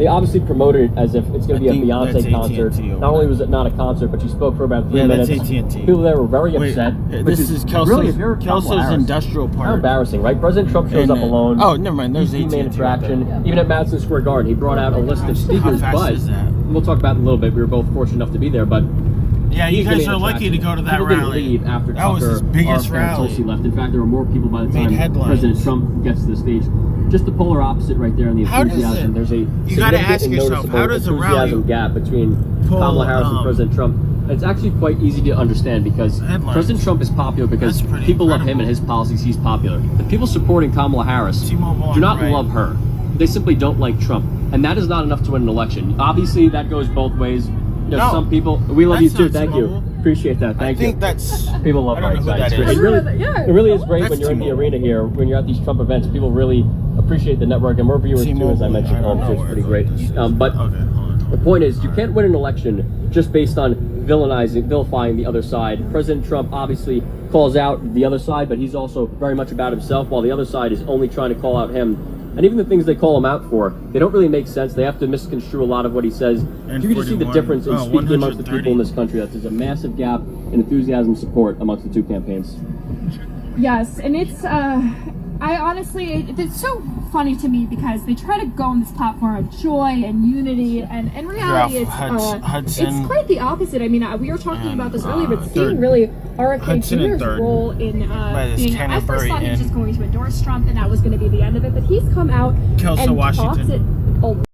they obviously promoted it as if it's going to be a Beyonce concert. Not only was it not a concert, but she spoke for about 3 minutes. That's AT&T. People there were very upset. This is Kelso's, really, Kelso's industrial park. How embarrassing, right? President Trump shows up alone. Oh, never mind. There's AT&T AT&T main attraction. Even at Madison Square Garden, he brought out a list of speakers. How fast is that? We'll talk about it in a little bit. We were both fortunate enough to be there, but yeah, you guys are lucky to go to that rally. Didn't leave after that was his biggest rally. Tulsi left. In fact, there were more people by the time President Trump gets to the stage. Just the polar opposite right there in the enthusiasm. There's a you got to ask yourself, how does a rally gap between Kamala Harris and President Trump? It's actually quite easy to understand because President Trump is popular because people love him and his policies. He's popular. The people supporting Kamala Harris do not love her. They simply don't like Trump, and that is not enough to win an election. Obviously, that goes both ways. Some people, we love you too. Thank you. Appreciate that. Thank you. I think that's people love right sides. It really is great when you're in the arena here, when you're at these Trump events. People really appreciate the network, and more viewers too, as I mentioned. So it's pretty great. But the point is, you can't win an election just based on vilifying the other side. President Trump obviously calls out the other side, but he's also very much about himself, while the other side is only trying to call out him. And even the things they call him out for, they don't really make sense. They have to misconstrue a lot of what he says. You can just see the difference in speaking amongst the people in this country. That there's a massive gap in enthusiasm and support amongst the two campaigns. Yes, and it's, I honestly, it's so funny to me because they try to go on this platform of joy and unity, and in reality it's quite the opposite. I mean, we were talking about this earlier, but seeing really RFK Jr.'s role in being, I first thought he was just going to endorse Trump and that was going to be the end of it, but he's come out Kelso, and Washington. talks it.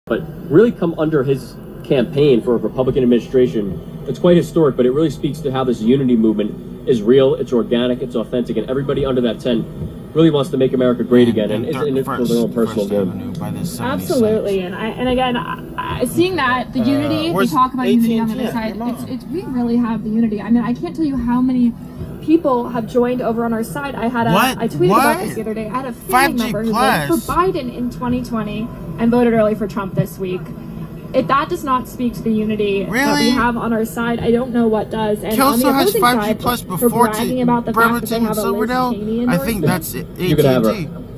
But really come under his campaign for a Republican administration, it's quite historic, but it really speaks to how this unity movement is real, it's organic, it's authentic, and everybody under that tent really wants to make America great again, and is in it for their own personal gain. Absolutely, and again, seeing that the unity, they talk about unity on the other side. We really have the unity. I mean, I can't tell you how many people have joined over on our side. I tweeted about this the other day. I had a family member who voted for Biden in 2020 and voted early for Trump this week. If that does not speak to the unity that we have on our side, I don't know what does. And Kelso on the has 5G side, plus before bragging about the fact that they Bremerton have and Silverdale. I think that's AT&T. You could have her.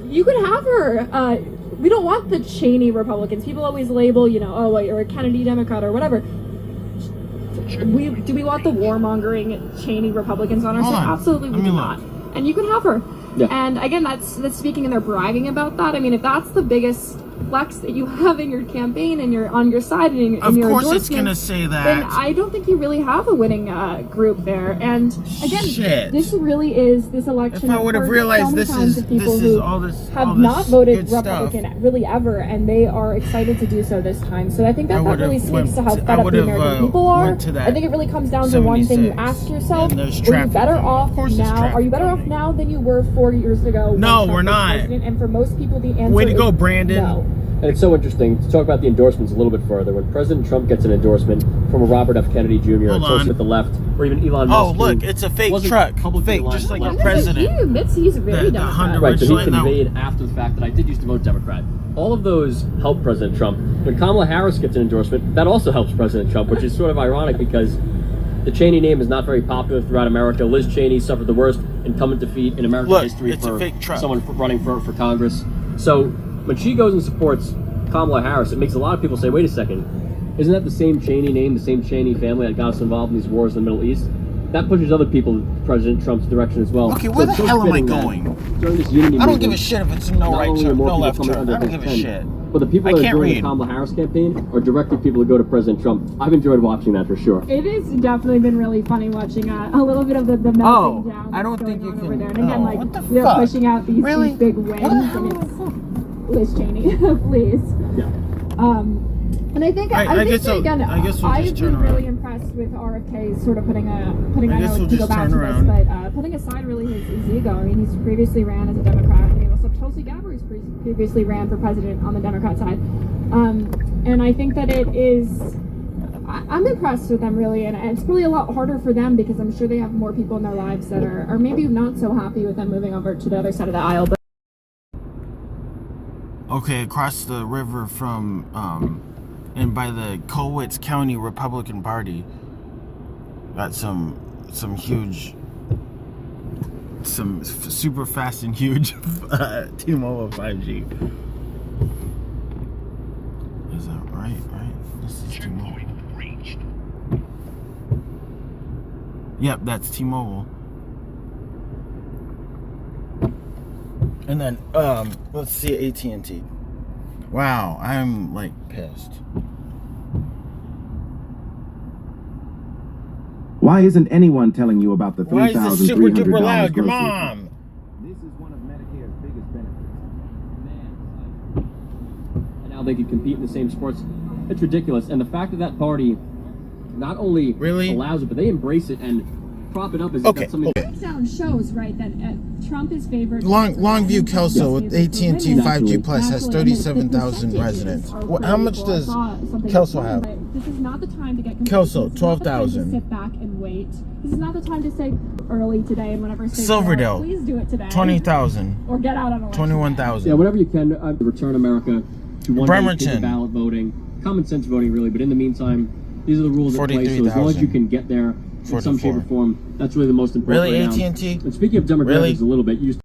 You could have her. We don't want the Cheney Republicans. People always label, oh, well, you're a Kennedy Democrat or whatever. Do we want the warmongering Cheney Republicans on our side? Absolutely, we do not. And you can have her. Yeah. And again, that's speaking, and they're bragging about that. I mean, if that's the biggest flex that you have in your campaign and you're on your side and in your of course it's gonna say that, then I don't think you really have a winning group there. And again, this really is this election. If I would have realized this is all this have not voted Republican really ever, and they are excited to do so this time. So I think that really speaks to how fed up the American people are. I think it really comes down to one thing: you ask yourself, are you better off now? Are you better off now than you were 4 years ago? No, we're not. And for most people, the answer way to go, is Brandon. No. And it's so interesting to talk about the endorsements a little bit further. When President Trump gets an endorsement from a Robert F. Kennedy Jr., close with the left, or even Elon Musk. Oh, look, it's a fake truck. Fake, just like our president. He admits he's really Democrat. Right, so he conveyed after the fact that I did used to vote Democrat. All of those help President Trump. When Kamala Harris gets an endorsement, that also helps President Trump, which is sort of ironic because the Cheney name is not very popular throughout America. Liz Cheney suffered the worst incumbent defeat in American history for someone running for Congress. So when she goes and supports Kamala Harris, it makes a lot of people say, wait a second, isn't that the same Cheney name, the same Cheney family that got us involved in these wars in the Middle East? That pushes other people President Trump's direction as well. Okay, where the hell am I going? I don't give a shit if it's no right turn, no left turn. I don't give a shit. But the people that are joining the Kamala Harris campaign are directly people who go to President Trump. I've enjoyed watching that for sure. It has definitely been really funny watching a little bit of the melting down. I don't think you can. Over there. And again, they're pushing out these big wins, and it's Liz Cheney, please. Yeah. And I think I've been really impressed with RFK sort of putting aside really his ego. I mean, he's previously ran as a Democrat, and also Tulsi Gabbard's previously ran for president on the Democrat side. And I think that I'm impressed with them really, and it's really a lot harder for them because I'm sure they have more people in their lives that are maybe not so happy with them moving over to the other side of the aisle. But okay, across the river from and by the Cowlitz County Republican Party, got some super fast and huge T-Mobile 5G. Yep, that's T-Mobile. And then, let's see AT&T. Wow, I'm like pissed. Why isn't anyone telling you about the $3,300? Why is this super duper loud? Your mom. This is one of Medicare's biggest benefits. And now they can compete in the same sports. It's ridiculous. And the fact that party not only allows it, but they embrace it and prop it up as if that's something. Breakdown shows, right, that Trump is favored. Longview Kelso with AT&T 5G Plus has 37,000 residents. How much does Kelso have? This is not the time to get Kelso, 12,000. Sit back and wait. This is not the time to say early today and whenever. Silverdale, please do it today. 20,000. Or get out on election. 21,000. Yeah, whatever you can. Return America to one Bremerton. Ballot voting, common sense voting, really. But in the meantime, these are the rules that play. So as long as you can get there in some shape or form, that's really the most important. Really, right AT&T? And speaking of demographics, a little bit, you used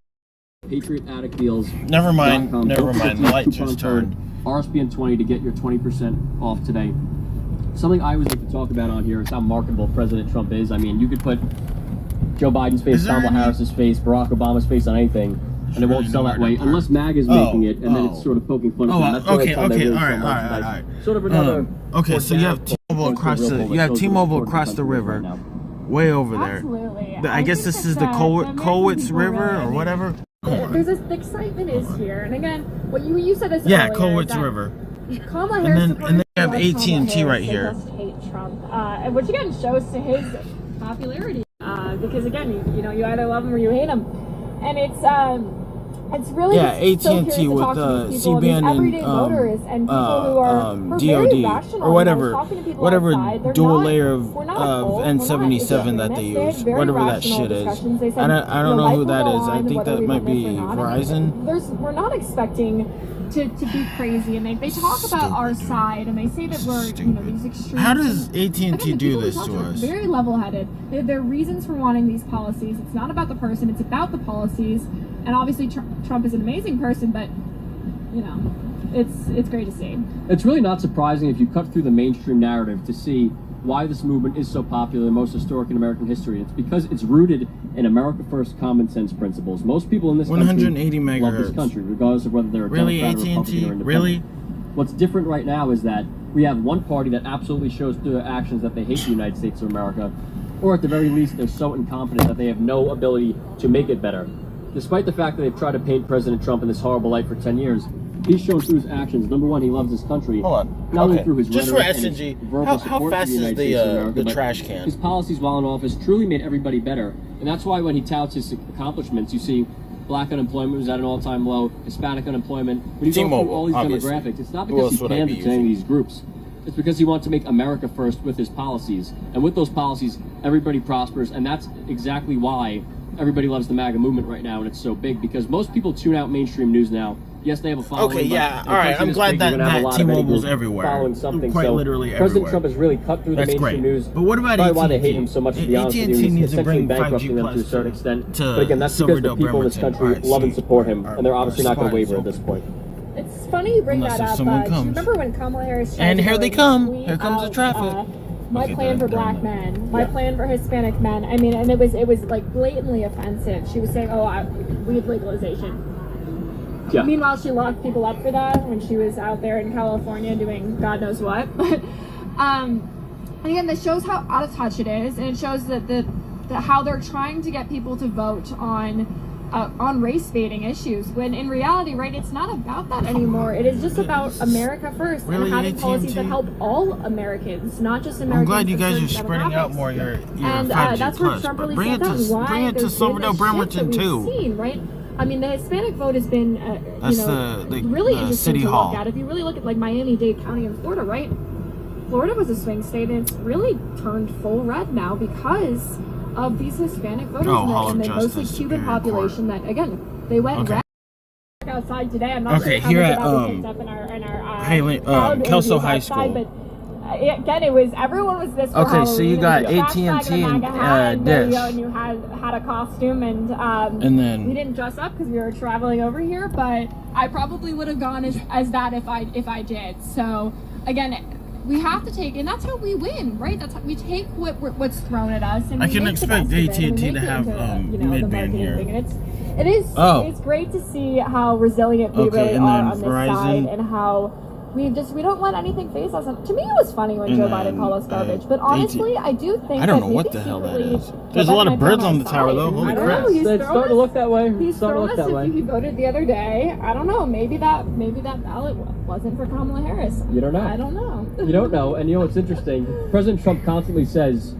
Patriot Attic Deals. Never mind. Never mind. The light just turned. RSPN 20 to get your 20% off today. Something I always like to talk about on here is how marketable President Trump is. I mean, you could put Joe Biden's face, Kamala Harris's face, Barack Obama's face on anything, and it won't sell that way unless MAGA's making it, and then it's sort of poking fun at them. That's okay, all right. Sort of another. Okay, so you have T-Mobile across the river, way over there. Absolutely. I guess this is the Cowlitz River or whatever. There's the excitement is here, and again, what you said is Cowlitz River. Kamala Harris and then you have AT&T right here. Just hate Trump, which again shows to his popularity. Because again, you either love him or you hate him, and it's really AT&T with CBN everyday voters and people who are DOD or whatever dual layer of N77 that they use, whatever that shit is. I don't know who that is. I think that might be Verizon. We're not expecting to be crazy, and they talk about our side, and they say that we're these extreme. How does AT&T do this to us? Very level-headed. There are reasons for wanting these policies. It's not about the person; it's about the policies. And obviously, Trump is an amazing person, but it's great to see. It's really not surprising if you cut through the mainstream narrative to see why this movement is so popular, the most historic in American history. It's because it's rooted in America First common sense principles. Most people in this country 180 megahertz. love this country, regardless of whether they're a Democrat, Republican, or independent. Really? What's different right now is that we have one party that absolutely shows through their actions that they hate the United States of America, or at the very least, they're so incompetent that they have no ability to make it better. Despite the fact that they've tried to paint President Trump in this horrible light for 10 years, he's shown through his actions. Number one, he loves his country. Hold on. Not only through his just for rhetoric SNG, and verbal how support fast for the is United States of America, the trash can? His policies while in office truly made everybody better. And that's why when he touts his accomplishments, you see black unemployment was at an all-time low, Hispanic unemployment. When you go through all these demographics, it's not because he panders to any of these groups. It's because he wants to make America first with his policies. And with those policies, everybody prospers. And that's exactly why everybody loves the MAGA movement right now, and it's so big because most people tune out mainstream news now. Yes, they have a following. Okay, yeah, all right. I'm glad that T-Mobile's everywhere. Following something. Quite so literally President everywhere. Trump has really cut through the mainstream news. But what about AT&T? Why they hate him so much, to be honest with you. Needs to bring bankrupting 5G them to a certain extent. But again, that's Silverdale, because the people in this country love and support him, and they're obviously not going to waver at this point. It's funny you bring that up. Do you remember when Kamala Harris and here they come. Here comes the traffic. My plan for black men, my plan for Hispanic men. I mean, and it was like blatantly offensive. She was saying, we have legalization. Yeah. Meanwhile, she locked people up for that when she was out there in California doing God knows what. But again, this shows how out of touch it is, and it shows that how they're trying to get people to vote on race baiting issues, when in reality, right, it's not about that anymore. It is just about America first and having policies that help all Americans, not just Americans. I'm glad you guys are spreading out more your 5G that's where Trump really bring it to Silverdale, Bremerton too. Seen, right? I mean, the Hispanic vote has been, really interesting to look at. If you really look at like Miami-Dade County in Florida, right? Florida was a swing state, and it's really turned full red now because of these Hispanic voters and the mostly Cuban population that, again, they went red outside today. I'm not sure how here much at that was picked up in our Kelso High School. But again, everyone was this. Okay, so you got AT&T and Dish, and you had a costume, and then we didn't dress up because we were traveling over here. But I probably would have gone as that if I did. So again, we have to take, and that's how we win, right? That's how we take what's thrown at us, and I we can make the expect best of it, and we AT&T to make it have into, the mid-band marketing here. thing. And it is it's great to see how resilient we really and are then on this Verizon. side, and how we don't let anything phase us. And to me, it was funny when Joe Biden called us garbage, but honestly, I do think I don't that know what maybe the hell that secretly is. There's a lot of birds on the tower, though. Holy crap! He's It's starting to look that way. He's starting to look that way. If he voted the other day, I don't know. Maybe that ballot wasn't for Kamala Harris. You don't know. I don't know. You don't know. And you know what's interesting? President Trump constantly says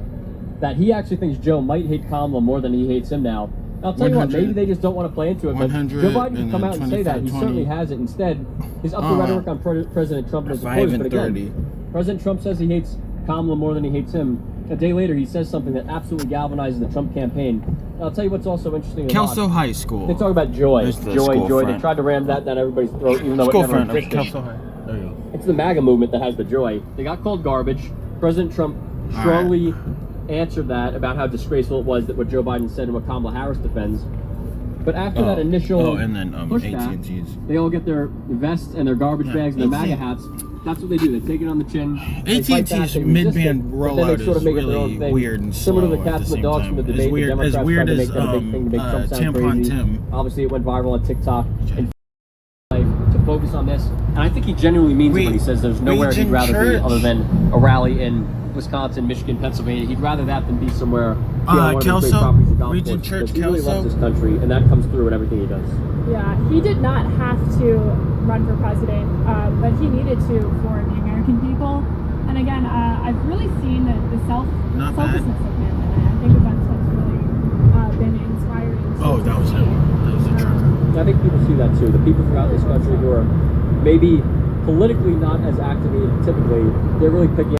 that he actually thinks Joe might hate Kamala more than he hates him now. I'll tell you what, maybe they just don't want to play into it, but Joe Biden can come out and say that. He certainly hasn't. Instead, he's up the rhetoric on President Trump and his supporters. But again, President Trump says he hates Kamala more than he hates him. A day later, he says something that absolutely galvanizes the Trump campaign. And I'll tell you what's also interesting. Kelso High School. They talk about joy. Joy. Front. They tried to ram that down everybody's throat, even though it never existed. Kelso High. There you go. It's the MAGA movement that has the joy. They got called garbage. President Trump strongly answered that about how disgraceful it was that what Joe Biden said and what Kamala Harris defends. But after that initial and then pushback, AT&T's. they all get their vests and their garbage bags and their MAGA hats. That's what they do. They take it on the chin. AT&T's mid-band rollout is really weird and slow similar to the at cats the and same the dogs time. from the debate. As weird as Trump sound Tampon crazy. Tim. Obviously, it went viral on TikTok. And to focus on this, and I think he genuinely means it when he says there's nowhere he'd rather be other than a rally in Wisconsin, Michigan, Pennsylvania. He'd rather that than be somewhere. Kelso, Regent Church, he really loves this country, and that comes through in everything he does. Yeah, he did not have to run for president, but he needed to for the American people. And again, I've really seen the selflessness of him, and I think that's what's really been inspiring. That was him. That was the trucker. I think people see that too. The people throughout this country who are maybe politically not as activated typically, they're really picking